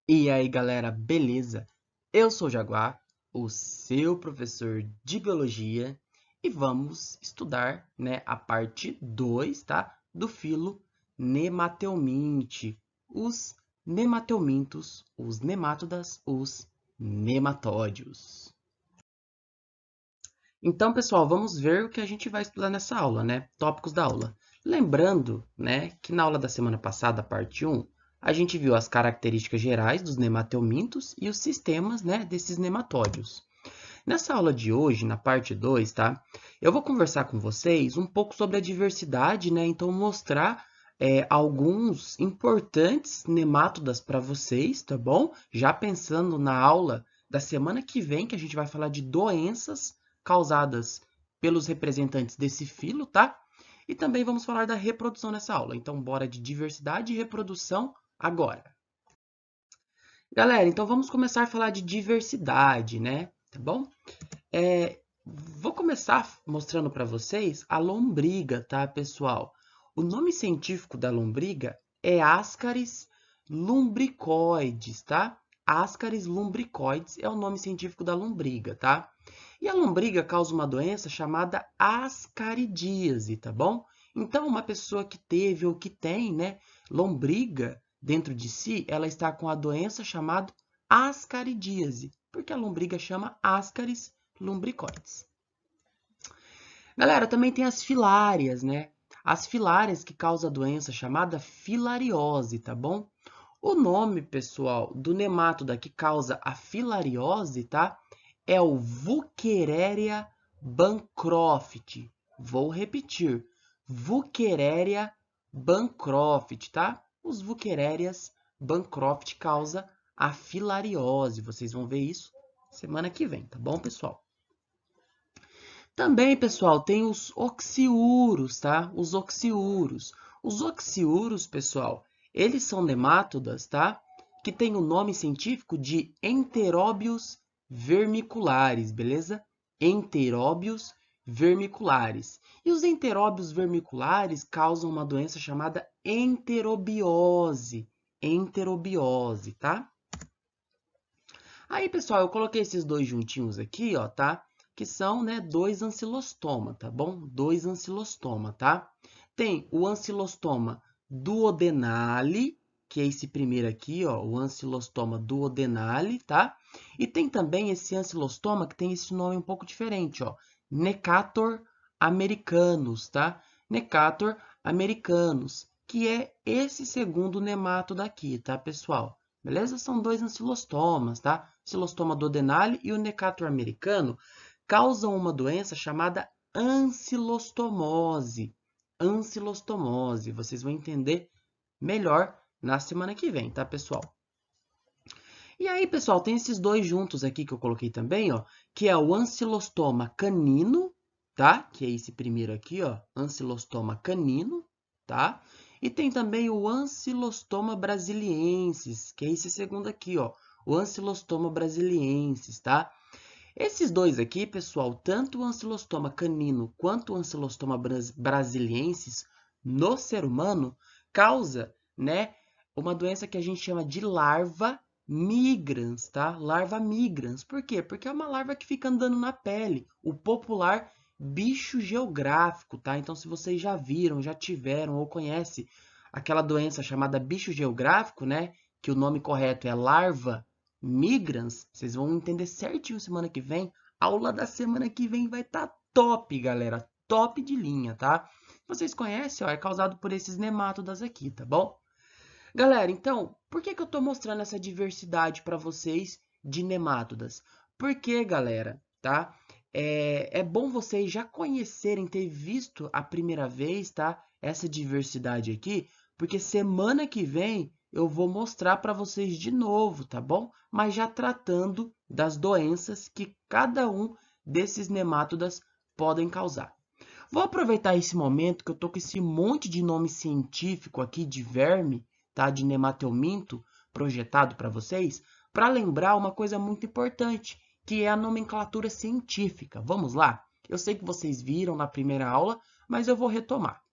E aí, galera, beleza? Eu sou o Jaguar, o seu professor de biologia, e vamos estudar, a parte 2, tá? Do filo Nemateuminte, os nemateumintos, os nemátodas, os nematódios. Então, pessoal, vamos ver o que a gente vai estudar nessa aula, né? Tópicos da aula. Lembrando, que na aula da semana passada, parte 1, a gente viu as características gerais dos nemateumintos e os sistemas, desses nematódios. Nessa aula de hoje, na parte 2, tá? Eu vou conversar com vocês um pouco sobre a diversidade, né? Então, mostrar alguns importantes nemátodas para vocês, tá bom? Já pensando na aula da semana que vem, que a gente vai falar de doenças causadas pelos representantes desse filo, tá? E também vamos falar da reprodução nessa aula. Então, bora de diversidade e reprodução agora. Galera, então vamos começar a falar de diversidade, né? Tá bom? Vou começar mostrando para vocês a lombriga, tá, pessoal? O nome científico da lombriga é Ascaris lumbricoides, tá? Ascaris lumbricoides é o nome científico da lombriga, tá? E a lombriga causa uma doença chamada ascaridíase, tá bom? Então, uma pessoa que teve ou que tem, lombriga dentro de si, ela está com a doença chamada ascaridíase, porque a lombriga chama Ascaris lumbricoides. Galera, também tem as filárias, né? As filárias que causam a doença chamada filariose, tá bom? O nome, pessoal, do nemátoda que causa a filariose, tá? É o Wuchereria bancroft. Vou repetir. Wuchereria bancroft, tá? Os Wuchererias bancroft causa a filariose. Vocês vão ver isso semana que vem, tá bom, pessoal? Também, pessoal, tem os oxiuros, tá? Os oxiuros. Os oxiuros, pessoal, eles são nemátodas, tá? Que tem o nome científico de Enteróbios vermiculares, beleza? Enteróbios vermiculares. E os enteróbios vermiculares causam uma doença chamada enterobiose. Enterobiose, tá? Aí, pessoal, eu coloquei esses dois juntinhos aqui, ó, tá? Que são, dois ancilostoma, tá bom? Dois ancilostoma, tá? Tem o ancilostoma duodenale, que é esse primeiro aqui, ó, o ancilostoma duodenale, tá? E tem também esse ancilostoma que tem esse nome um pouco diferente, ó, Necator americanus, tá? Necator americanus, que é esse segundo nemato daqui, tá, pessoal? Beleza? São dois ancilostomas, tá? O ancilostoma duodenale e o Necator americano causam uma doença chamada ancilostomose. Ancilostomose. Vocês vão entender melhor na semana que vem, tá, pessoal? E aí, pessoal, tem esses dois juntos aqui que eu coloquei também, ó, que é o ancilostoma canino, tá? Que é esse primeiro aqui, ó, ancilostoma canino, tá? E tem também o ancilostoma brasiliensis, que é esse segundo aqui, ó, o ancilostoma brasiliensis, tá? Esses dois aqui, pessoal, tanto o ancilostoma canino quanto o ancilostoma brasiliensis no ser humano causa, uma doença que a gente chama de larva migrans, tá? Larva migrans. Por quê? Porque é uma larva que fica andando na pele, o popular bicho geográfico, tá? Então, se vocês já viram, já tiveram ou conhecem aquela doença chamada bicho geográfico, que o nome correto é larva migrans, vocês vão entender certinho semana que vem. A aula da semana que vem vai estar top, galera. Top de linha, tá? Vocês conhecem, ó, é causado por esses nemátodas aqui, tá bom? Galera, então, por que eu estou mostrando essa diversidade para vocês de nemátodas? Porque, galera, tá? É bom vocês já conhecerem, ter visto a primeira vez, tá? Essa diversidade aqui, porque semana que vem eu vou mostrar para vocês de novo, tá bom? Mas já tratando das doenças que cada um desses nemátodas podem causar. Vou aproveitar esse momento que eu tô com esse monte de nome científico aqui de verme, tá? De nemateuminto projetado para vocês, para lembrar uma coisa muito importante, que é a nomenclatura científica. Vamos lá? Eu sei que vocês viram na primeira aula, mas eu vou retomar.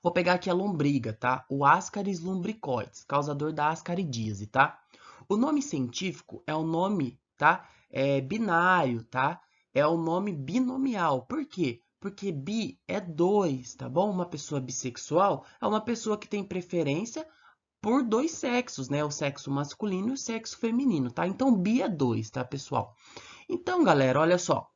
Vou pegar aqui a lombriga, tá? O Ascaris lumbricoides, causador da ascaridíase, tá? O nome científico é o nome, tá? É binário, tá? É o nome binomial. Por quê? Porque bi é 2, tá bom? Uma pessoa bissexual é uma pessoa que tem preferência por 2 sexos, né? O sexo masculino e o sexo feminino, tá? Então, bi é 2, tá, pessoal? Então, galera, olha só.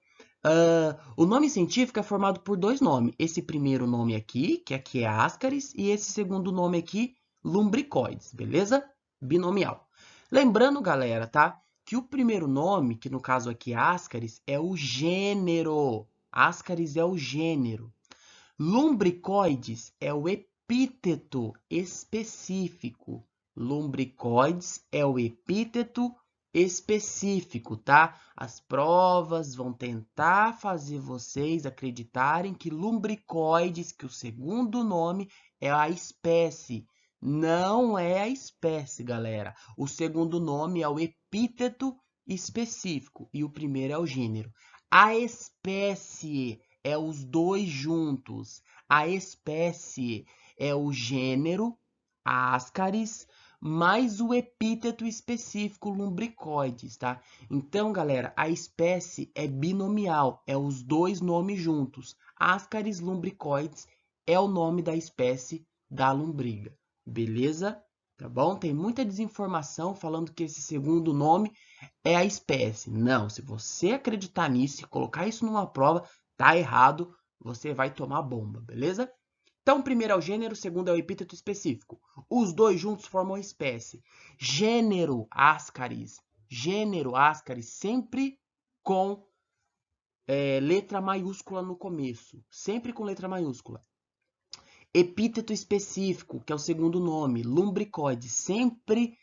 O nome científico é formado por 2 nomes. Esse primeiro nome aqui, que aqui é Ascaris, e esse segundo nome aqui, Lumbricoides, beleza? Binomial. Lembrando, galera, tá? Que o primeiro nome, que no caso aqui é Ascaris, é o gênero. Ascaris é o gênero. Lumbricoides é o epíteto específico. Lumbricoides é o epíteto específico, tá? As provas vão tentar fazer vocês acreditarem que lumbricoides, que o segundo nome é a espécie. Não é a espécie, galera. O segundo nome é o epíteto específico e o primeiro é o gênero. A espécie é os 2 juntos. A espécie é o gênero, Ascaris, mais o epíteto específico, Lumbricoides, tá? Então, galera, a espécie é binomial, é os 2 nomes juntos. Ascaris lumbricoides é o nome da espécie da lombriga, beleza? Tá bom? Tem muita desinformação falando que esse segundo nome é a espécie. Não, se você acreditar nisso e colocar isso numa prova, tá errado, você vai tomar bomba, beleza? Então, primeiro é o gênero, segundo é o epíteto específico. Os 2 juntos formam a espécie. Gênero Ascaris, sempre com letra maiúscula no começo. Sempre com letra maiúscula. Epíteto específico, que é o segundo nome, Lumbricoides, sempre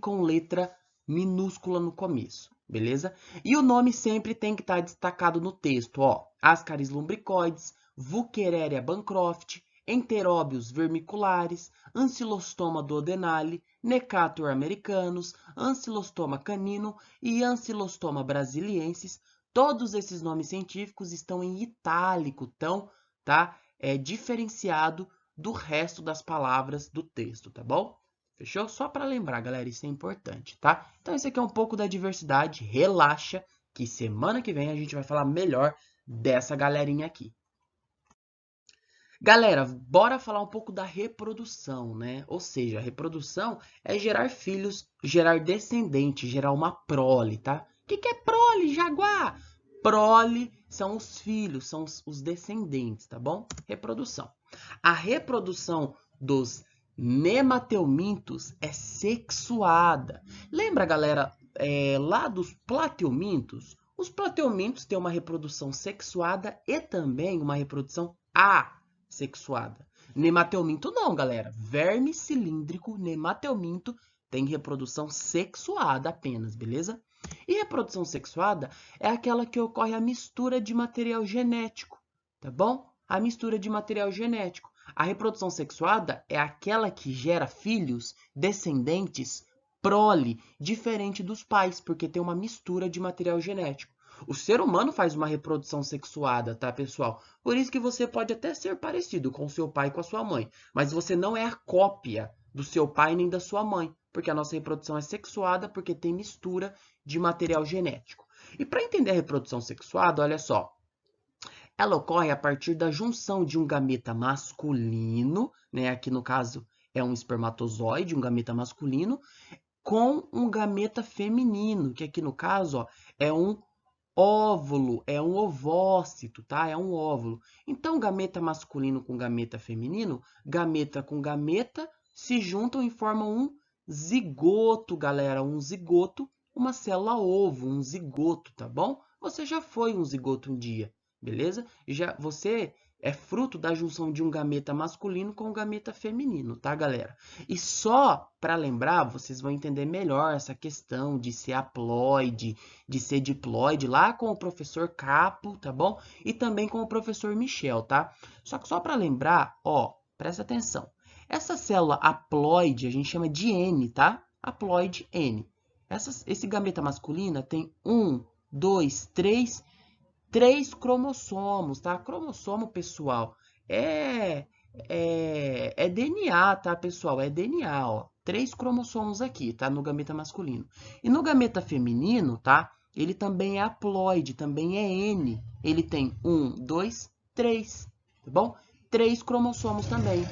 com letra minúscula no começo, beleza? E o nome sempre tem que estar destacado no texto, ó. Ascaris lumbricoides, Wuchereria bancroft, Enteróbios vermiculares, Ancylostoma duodenale, Necator americanus, Ancylostoma canino e Ancylostoma brasiliensis. Todos esses nomes científicos estão em itálico, tá? É diferenciado do resto das palavras do texto, tá bom? Fechou? Só para lembrar, galera, isso é importante, tá? Então, esse aqui é um pouco da diversidade. Relaxa, que semana que vem a gente vai falar melhor dessa galerinha aqui. Galera, bora falar um pouco da reprodução, né? Ou seja, a reprodução é gerar filhos, gerar descendente, gerar uma prole, tá? O que é prole, Jaguar? Prole são os filhos, são os descendentes, tá bom? Reprodução. A reprodução dos nemateumintos é sexuada. Lembra, galera, lá dos plateumintos? Os plateumintos têm uma reprodução sexuada e também uma reprodução assexuada. Nemateuminto não, galera. Verme cilíndrico, nemateuminto, tem reprodução sexuada apenas, beleza? E reprodução sexuada é aquela que ocorre a mistura de material genético, tá bom? A mistura de material genético. A reprodução sexuada é aquela que gera filhos, descendentes, prole, diferente dos pais, porque tem uma mistura de material genético. O ser humano faz uma reprodução sexuada, tá, pessoal? Por isso que você pode até ser parecido com seu pai e com a sua mãe, mas você não é a cópia do seu pai nem da sua mãe, porque a nossa reprodução é sexuada porque tem mistura de material genético. E para entender a reprodução sexuada, olha só, ela ocorre a partir da junção de um gameta masculino, né? Aqui no caso é um espermatozoide, um gameta masculino, com um gameta feminino, que aqui no caso ó, é um óvulo, é um ovócito, tá? É um óvulo. Então, gameta masculino com gameta feminino, gameta com gameta se juntam e formam um zigoto, galera. Um zigoto, uma célula ovo, um zigoto, tá bom? Você já foi um zigoto um dia, beleza? Você é fruto da junção de um gameta masculino com um gameta feminino, tá, galera? E só para lembrar, vocês vão entender melhor essa questão de ser haploide, de ser diploide, lá com o professor Capo, tá bom? E também com o professor Michel, tá? Só que só para lembrar, ó, presta atenção. Essa célula haploide a gente chama de N, tá? Haploide N. Esse gameta masculina tem 1, 2, 3 cromossomos, tá? Cromossomo, pessoal, é é DNA, tá, pessoal? É DNA, ó. 3 cromossomos aqui, tá? No gameta masculino. E no gameta feminino, tá? Ele também é haploide, também é N. Ele tem 1, 2, 3, tá bom? 3 cromossomos também.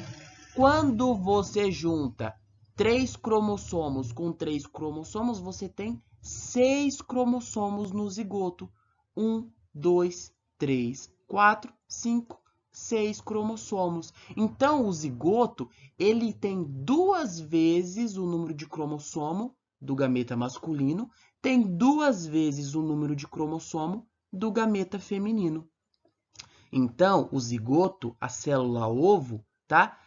Quando você junta 3 cromossomos com 3 cromossomos, você tem 6 cromossomos no zigoto. 1, 2, 3, 4, 5, 6 cromossomos. Então, o zigoto, ele tem 2 vezes o número de cromossomo do gameta masculino, tem 2 vezes o número de cromossomo do gameta feminino. Então, o zigoto, a célula ovo, tá?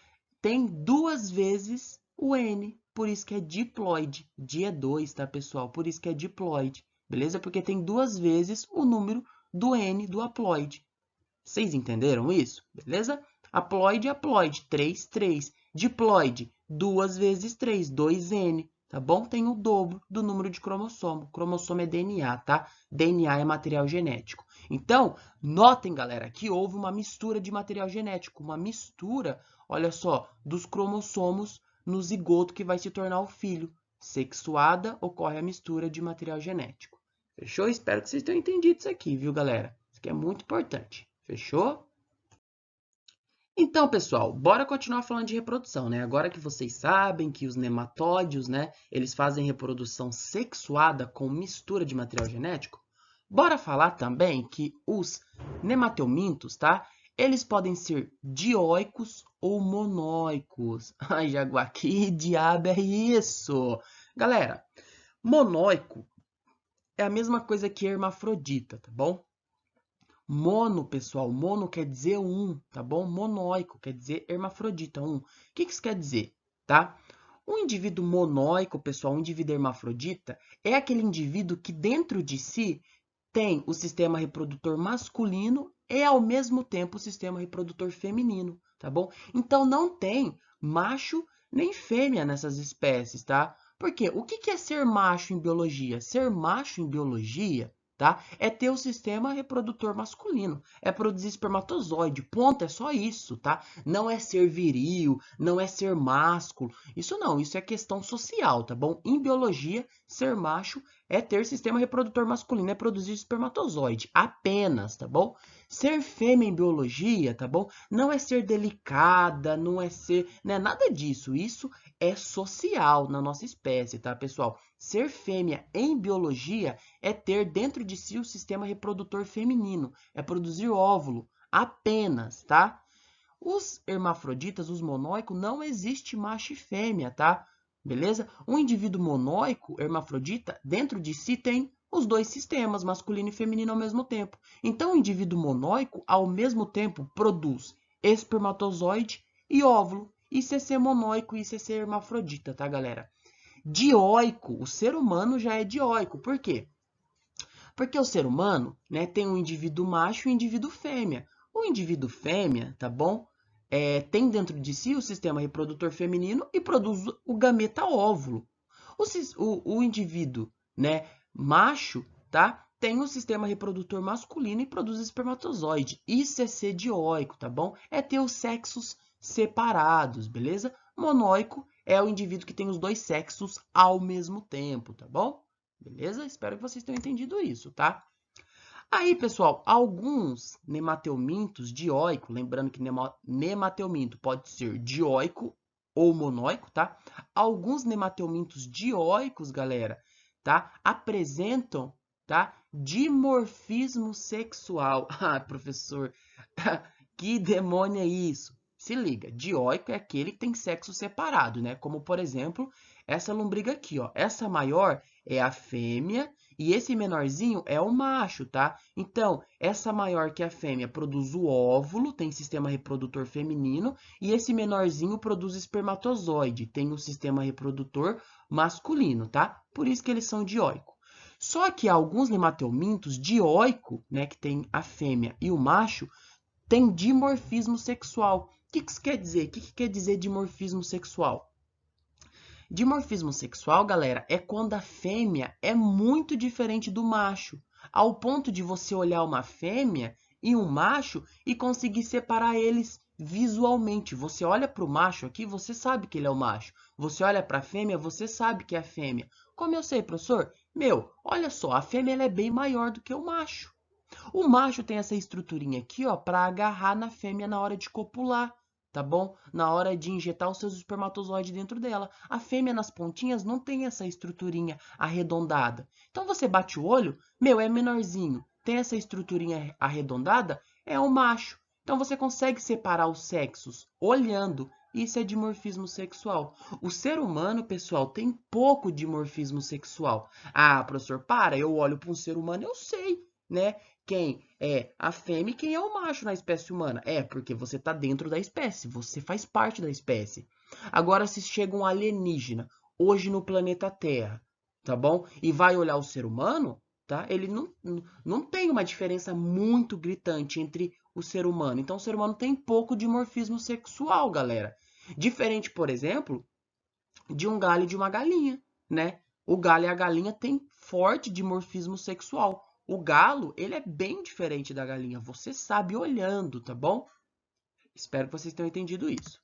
Tem 2 vezes o N, por isso que é diploide. Di é 2, tá, pessoal? Por isso que é diploide, beleza? Porque tem 2 vezes o número do N do haploide. Vocês entenderam isso? Beleza? Haploide, haploide, 3, 3. Diploide, 2 vezes 3, 2N, tá bom? Tem o dobro do número de cromossomo. Cromossomo é DNA, tá? DNA é material genético. Então, notem, galera, que houve uma mistura de material genético. Uma mistura, olha só, dos cromossomos no zigoto que vai se tornar o filho. Sexuada, ocorre a mistura de material genético. Fechou? Espero que vocês tenham entendido isso aqui, viu, galera? Isso aqui é muito importante. Fechou? Então, pessoal, bora continuar falando de reprodução, né? Agora que vocês sabem que os nematóides, né, eles fazem reprodução sexuada com mistura de material genético, bora falar também que os nemateumintos, tá? Eles podem ser dioicos ou monóicos. Ai, Jaguar, que diabo é isso? Galera, monóico é a mesma coisa que hermafrodita, tá bom? Mono, pessoal, mono quer dizer um, tá bom? Monóico quer dizer hermafrodita, um. O que isso quer dizer, tá? Um indivíduo monóico, pessoal, um indivíduo hermafrodita, é aquele indivíduo que dentro de si tem o sistema reprodutor masculino e, ao mesmo tempo, o sistema reprodutor feminino, tá bom? Então, não tem macho nem fêmea nessas espécies, tá? Porque o que é ser macho em biologia? Ser macho em biologia, tá? É ter o sistema reprodutor masculino, é produzir espermatozoide, ponto, é só isso, tá? Não é ser viril, não é ser másculo, isso não, isso é questão social, tá bom? Em biologia, ser macho é ter sistema reprodutor masculino, é produzir espermatozoide, apenas, tá bom? Ser fêmea em biologia, tá bom? Não é ser delicada, não é ser, né, nada disso, isso é social na nossa espécie, tá, pessoal? Ser fêmea em biologia é ter dentro de si o sistema reprodutor feminino, é produzir óvulo apenas, tá? Os hermafroditas, os monóicos, não existe macho e fêmea, tá? Beleza? Um indivíduo monóico, hermafrodita, dentro de si tem os dois sistemas, masculino e feminino ao mesmo tempo. Então, o indivíduo monóico, ao mesmo tempo, produz espermatozoide e óvulo. Isso é ser monóico, isso é ser hermafrodita, tá, galera? Dioico, o ser humano já é dioico. Por quê? Porque o ser humano, né, tem um indivíduo macho e um indivíduo fêmea. O indivíduo fêmea, tá bom? Tem dentro de si o sistema reprodutor feminino e produz o gameta óvulo. O indivíduo, né, macho, tá? Tem o sistema reprodutor masculino e produz espermatozoide. Isso é ser dioico, tá bom? É ter os sexos separados, beleza? Monóico é o indivíduo que tem os dois sexos ao mesmo tempo, tá bom? Beleza? Espero que vocês tenham entendido isso, tá? Aí, pessoal, alguns nemateumintos dioico, lembrando que nemateuminto pode ser dioico ou monóico, tá? Alguns nemateumintos dioicos, galera, tá? Apresentam, tá? Dimorfismo sexual. Ah, professor, que demônio é isso? Se liga, dioico é aquele que tem sexo separado, né? Como, por exemplo, essa lombriga aqui, ó. Essa maior é a fêmea e esse menorzinho é o macho, tá? Então, essa maior que a fêmea produz o óvulo, tem sistema reprodutor feminino, e esse menorzinho produz espermatozoide, tem o sistema reprodutor masculino, tá? Por isso que eles são dioicos. Só que alguns nemateumintos dioico, né, que tem a fêmea e o macho, tem dimorfismo sexual. O que isso quer dizer? O que quer dizer dimorfismo sexual? Dimorfismo sexual, galera, é quando a fêmea é muito diferente do macho, ao ponto de você olhar uma fêmea e um macho e conseguir separar eles visualmente. Você olha para o macho aqui, você sabe que ele é o macho. Você olha para a fêmea, você sabe que é a fêmea. Como eu sei, professor? Olha só, a fêmea ela é bem maior do que o macho. O macho tem essa estruturinha aqui, ó, para agarrar na fêmea na hora de copular, tá bom? Na hora de injetar os seus espermatozoides dentro dela. A fêmea nas pontinhas não tem essa estruturinha arredondada. Então você bate o olho, é menorzinho, tem essa estruturinha arredondada, é o macho. Então você consegue separar os sexos olhando. Isso é dimorfismo sexual. O ser humano, pessoal, tem pouco dimorfismo sexual. Ah, professor, para, eu olho para um ser humano, eu sei, né? Quem é a fêmea e quem é o macho na espécie humana. É, porque você está dentro da espécie, você faz parte da espécie. Agora, se chega um alienígena, hoje no planeta Terra, tá bom? E vai olhar o ser humano, tá? Ele não tem uma diferença muito gritante entre o ser humano. Então, o ser humano tem pouco dimorfismo sexual, galera. Diferente, por exemplo, de um galho e de uma galinha, né? O galho e a galinha têm forte dimorfismo sexual. O galo, ele é bem diferente da galinha. Você sabe olhando, tá bom? Espero que vocês tenham entendido isso.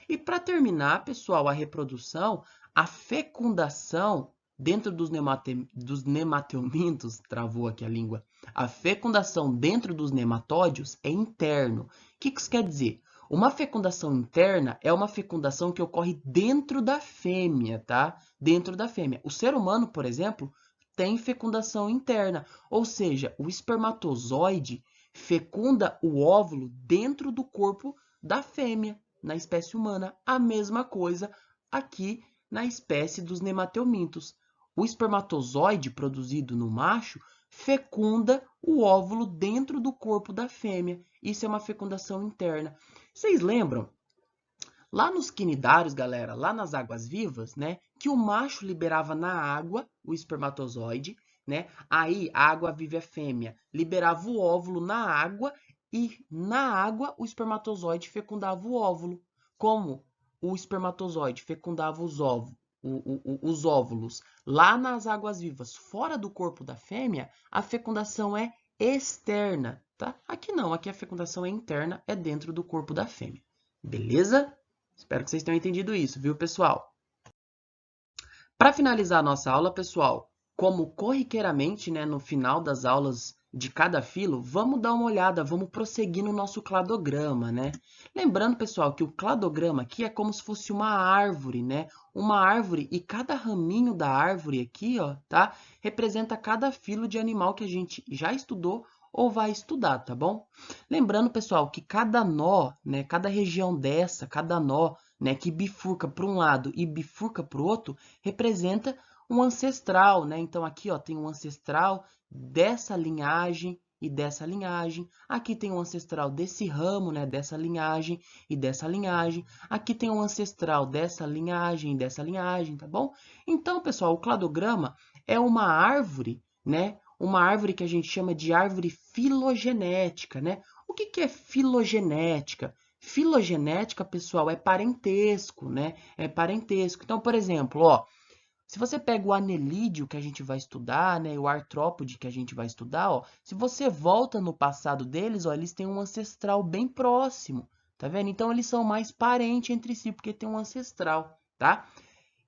E para terminar, pessoal, a reprodução, a fecundação dentro dos nemateumintos, travou aqui a língua, a fecundação dentro dos nematódios é interno. O que isso quer dizer? Uma fecundação interna é uma fecundação que ocorre dentro da fêmea, tá? Dentro da fêmea. O ser humano, por exemplo, tem fecundação interna, ou seja, o espermatozoide fecunda o óvulo dentro do corpo da fêmea, na espécie humana. A mesma coisa aqui na espécie dos nemateumintos. O espermatozoide produzido no macho fecunda o óvulo dentro do corpo da fêmea. Isso é uma fecundação interna. Vocês lembram? Lá nos quinidários, galera, lá nas águas-vivas, né, que o macho liberava na água o espermatozoide, né? Aí a água-viva fêmea liberava o óvulo na água e na água o espermatozoide fecundava o óvulo. Como o espermatozoide fecundava os óvulos lá nas águas-vivas, fora do corpo da fêmea, a fecundação é externa, tá? Aqui não, aqui a fecundação é interna, é dentro do corpo da fêmea. Beleza? Espero que vocês tenham entendido isso, viu, pessoal? Para finalizar a nossa aula, pessoal, como corriqueiramente, né, no final das aulas de cada filo, vamos dar uma olhada, vamos prosseguir no nosso cladograma, né? Lembrando, pessoal, que o cladograma aqui é como se fosse uma árvore, né? Uma árvore e cada raminho da árvore aqui, ó, tá? Representa cada filo de animal que a gente já estudou ou vai estudar, tá bom? Lembrando, pessoal, que cada nó, né, cada região dessa, cada nó, né, que bifurca para um lado e bifurca para o outro, representa um ancestral, né? Então aqui, ó, tem um ancestral dessa linhagem e dessa linhagem. Aqui tem um ancestral desse ramo, né, dessa linhagem e dessa linhagem. Aqui tem um ancestral dessa linhagem e dessa linhagem, tá bom? Então, pessoal, o cladograma é uma árvore, né? Uma árvore que a gente chama de árvore filogenética, né? O que é filogenética? Filogenética, pessoal, é parentesco, né? É parentesco. Então, por exemplo, ó, se você pega o anelídeo que a gente vai estudar, né, o artrópode que a gente vai estudar, ó, se você volta no passado deles, ó, eles têm um ancestral bem próximo, tá vendo? Então, eles são mais parentes entre si, porque tem um ancestral, tá?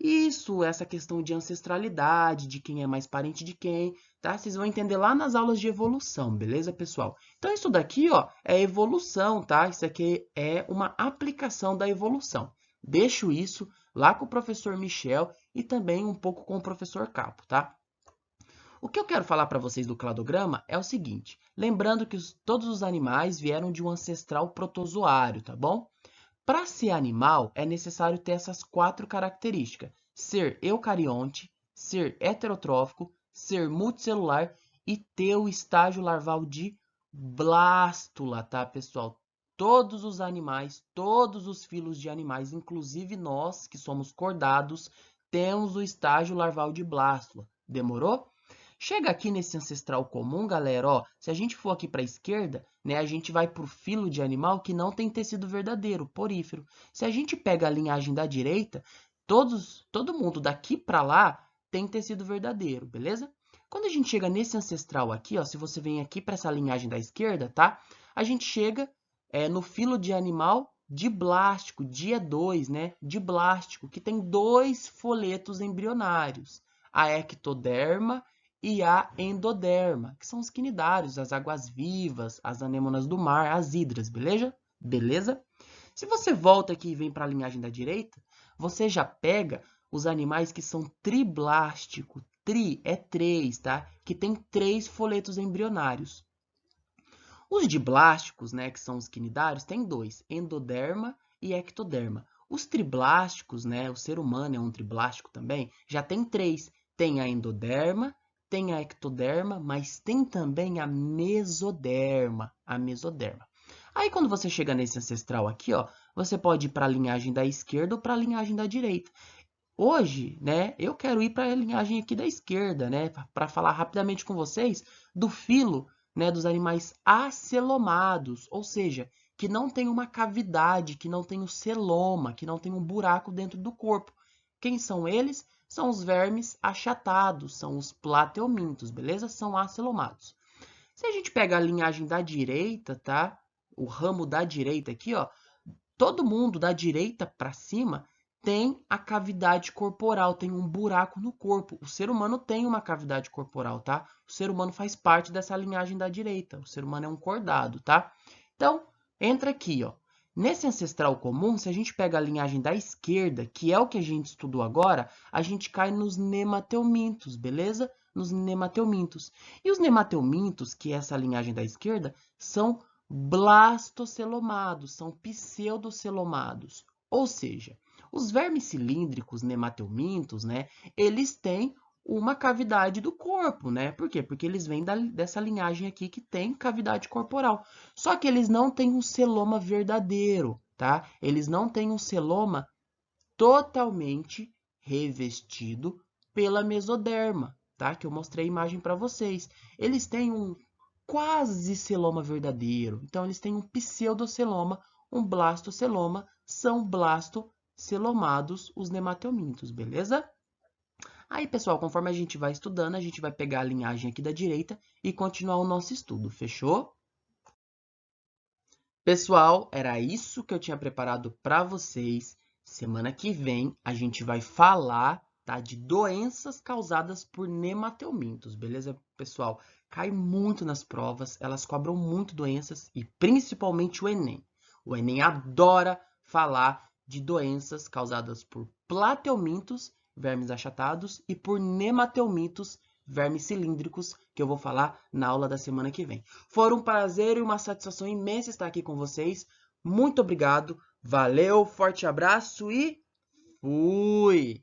Isso, essa questão de ancestralidade, de quem é mais parente de quem, tá? Vocês vão entender lá nas aulas de evolução, beleza, pessoal? Então, isso daqui, ó, é evolução, tá? Isso aqui é uma aplicação da evolução. Deixo isso lá com o professor Michel e também um pouco com o professor Capo, tá? O que eu quero falar para vocês do cladograma é o seguinte, lembrando que todos os animais vieram de um ancestral protozoário, tá bom? Para ser animal, é necessário ter essas 4 características: ser eucarionte, ser heterotrófico, ser multicelular e ter o estágio larval de blástula, tá, pessoal? Todos os animais, todos os filos de animais, inclusive nós, que somos cordados, temos o estágio larval de blástula. Demorou? Chega aqui nesse ancestral comum, galera, ó, se a gente for aqui para a esquerda, né, a gente vai para o filo de animal que não tem tecido verdadeiro, porífero. Se a gente pega a linhagem da direita, todo mundo daqui para lá tem tecido verdadeiro, beleza? Quando a gente chega nesse ancestral aqui, ó, se você vem aqui para essa linhagem da esquerda, tá? A gente chega no filo de animal diblástico, di é 2, né? Diblástico, que tem 2 folhetos embrionários, a ectoderma e a endoderma, que são os quinidários, as águas-vivas, as anêmonas do mar, as hidras, beleza? Beleza? Se você volta aqui e vem para a linhagem da direita, você já pega os animais que são triblástico. Tri é 3, tá? Que tem 3 folhetos embrionários. Os diblásticos, né, que são os quinidários, tem 2, endoderma e ectoderma. Os triblásticos, né, o ser humano é um triblástico também, já tem 3. Tem a endoderma, tem a ectoderma, mas tem também a mesoderma. Aí, quando você chega nesse ancestral aqui, ó, você pode ir para a linhagem da esquerda ou para a linhagem da direita. Hoje, né, eu quero ir para a linhagem aqui da esquerda, né, para falar rapidamente com vocês do filo, né, dos animais acelomados, ou seja, que não tem uma cavidade, que não tem um celoma, que não tem um buraco dentro do corpo. Quem são eles? São os vermes achatados, são os plateumintos, beleza? São acelomados. Se a gente pega a linhagem da direita, tá? O ramo da direita aqui, ó, todo mundo da direita para cima tem a cavidade corporal, tem um buraco no corpo. O ser humano tem uma cavidade corporal, tá? O ser humano faz parte dessa linhagem da direita. O ser humano é um cordado, tá? Então, entra aqui, ó. Nesse ancestral comum, se a gente pega a linhagem da esquerda, que é o que a gente estudou agora, a gente cai nos nemateumintos, beleza? Nos nemateumintos. E os nemateumintos, que é essa linhagem da esquerda, são blastocelomados, são pseudocelomados. Ou seja, os vermes cilíndricos nemateumintos, né, eles têm uma cavidade do corpo, né? Por quê? Porque eles vêm dessa linhagem aqui que tem cavidade corporal. Só que eles não têm um celoma verdadeiro, tá? Eles não têm um celoma totalmente revestido pela mesoderma, tá? Que eu mostrei a imagem para vocês. Eles têm um quase celoma verdadeiro. Então, eles têm um pseudoceloma, um blastoceloma, são blastocelomados os nemateumintos, beleza? Aí, pessoal, conforme a gente vai estudando, a gente vai pegar a linhagem aqui da direita e continuar o nosso estudo, fechou? Pessoal, era isso que eu tinha preparado para vocês. Semana que vem a gente vai falar, tá, de doenças causadas por nemateumintos, beleza, pessoal? Cai muito nas provas, elas cobram muito doenças e principalmente o Enem. O Enem adora falar de doenças causadas por plateumintos, vermes achatados, e por nemateumintos, vermes cilíndricos, que eu vou falar na aula da semana que vem. Foi um prazer e uma satisfação imensa estar aqui com vocês. Muito obrigado, valeu, forte abraço e fui!